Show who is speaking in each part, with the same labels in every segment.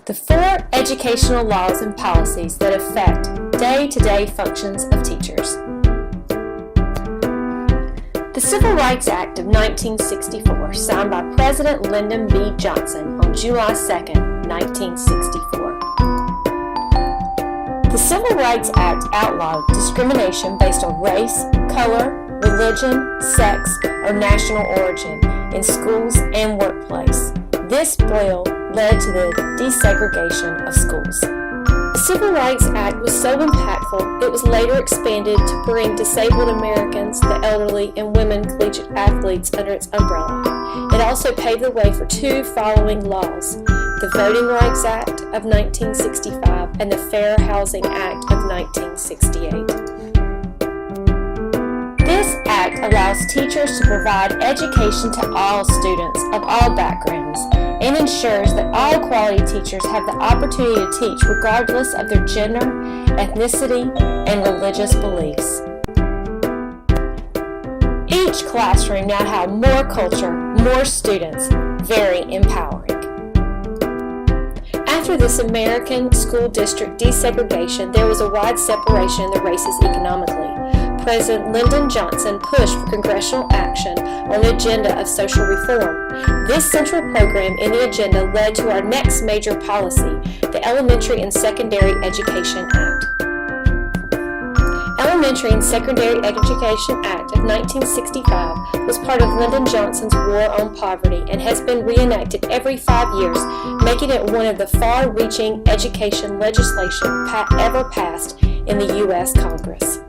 Speaker 1: The 4 educational laws and policies that affect day-to-day functions of teachers. The Civil Rights Act of 1964, signed by President Lyndon B. Johnson on July 2, 1964. The Civil Rights Act outlawed discrimination based on race, color, religion, sex, or national origin in schools and workplace. This bill led to the desegregation of schools. The Civil Rights Act was so impactful, it was later expanded to bring disabled Americans, the elderly, and women collegiate athletes under its umbrella. It also paved the way for 2 following laws: the Voting Rights Act of 1965 and the Fair Housing Act of 1968. This act allows teachers to provide education to all students of all backgrounds and ensures that all quality teachers have the opportunity to teach regardless of their gender, ethnicity, and religious beliefs. Each classroom now has more culture, more students, very empowering. After this American school district desegregation, there was a wide separation in the races economically. President Lyndon Johnson pushed for congressional action on the agenda of social reform. This central program in the agenda led to our next major policy, the Elementary and Secondary Education Act. Elementary and Secondary Education Act of 1965 was part of Lyndon Johnson's War on Poverty and has been reenacted every 5 years, making it one of the far-reaching education legislation ever passed in the U.S. Congress.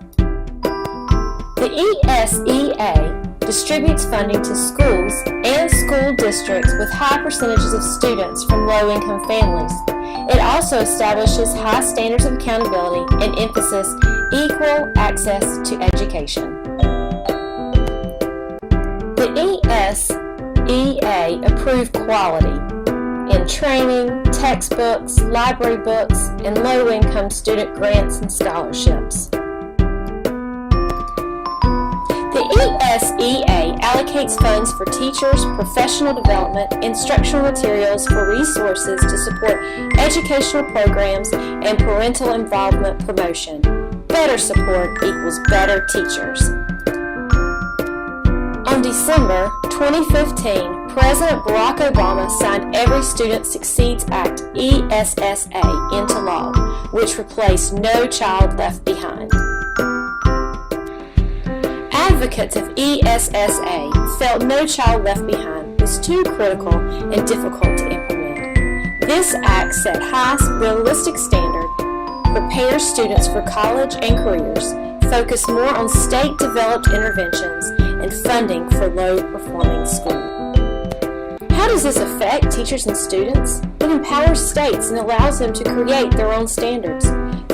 Speaker 1: The ESEA distributes funding to schools and school districts with high percentages of students from low-income families. It also establishes high standards of accountability and emphasis equal access to education. The ESEA approved quality in training, textbooks, library books, and low-income student grants and scholarships. The ESEA allocates funds for teachers, professional development, instructional materials, for resources to support educational programs, and parental involvement promotion. Better support equals better teachers. On December 2015, President Barack Obama signed Every Student Succeeds Act, ESSA, into law, which replaced No Child Left Behind. Advocates of ESSA felt No Child Left Behind was too critical and difficult to implement. This act set high, realistic standards, prepares students for college and careers, focused more on state-developed interventions, and funding for low-performing schools. How does this affect teachers and students? It empowers states and allows them to create their own standards.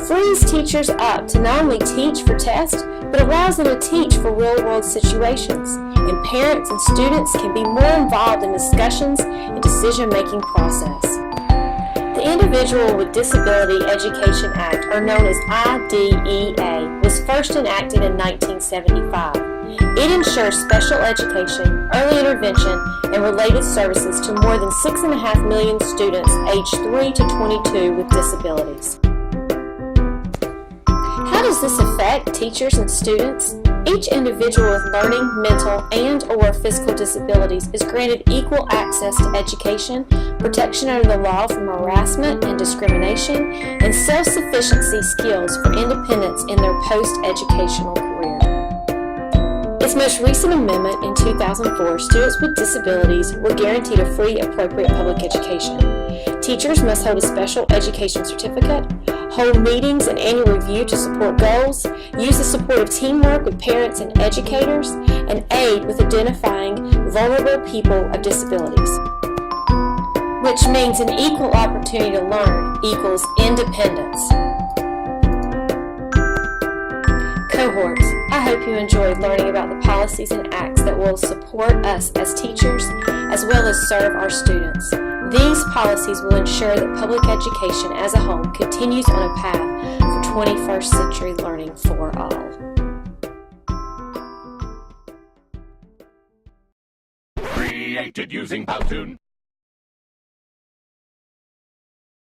Speaker 1: Frees teachers up to not only teach for tests, but allows them to teach for real-world situations. And parents and students can be more involved in discussions and decision-making process. The Individual with Disability Education Act, or known as IDEA, was first enacted in 1975. It ensures special education, early intervention, and related services to more than 6.5 million students aged 3 to 22 with disabilities. How does this affect teachers and students? Each individual with learning, mental, and/or physical disabilities is granted equal access to education, protection under the law from harassment and discrimination, and self-sufficiency skills for independence in their post-educational career. Its most recent amendment in 2004, students with disabilities were guaranteed a free, appropriate public education. Teachers must hold a special education certificate, hold meetings and annual review to support goals, use the support of teamwork with parents and educators, and aid with identifying vulnerable people of disabilities. Which means an equal opportunity to learn equals independence. Cohorts, I hope you enjoyed learning about the policies and acts that will support us as teachers as well as serve our students. These policies will ensure that public education as a whole continues on a path for 21st century learning for all.
Speaker 2: Created using Powtoon.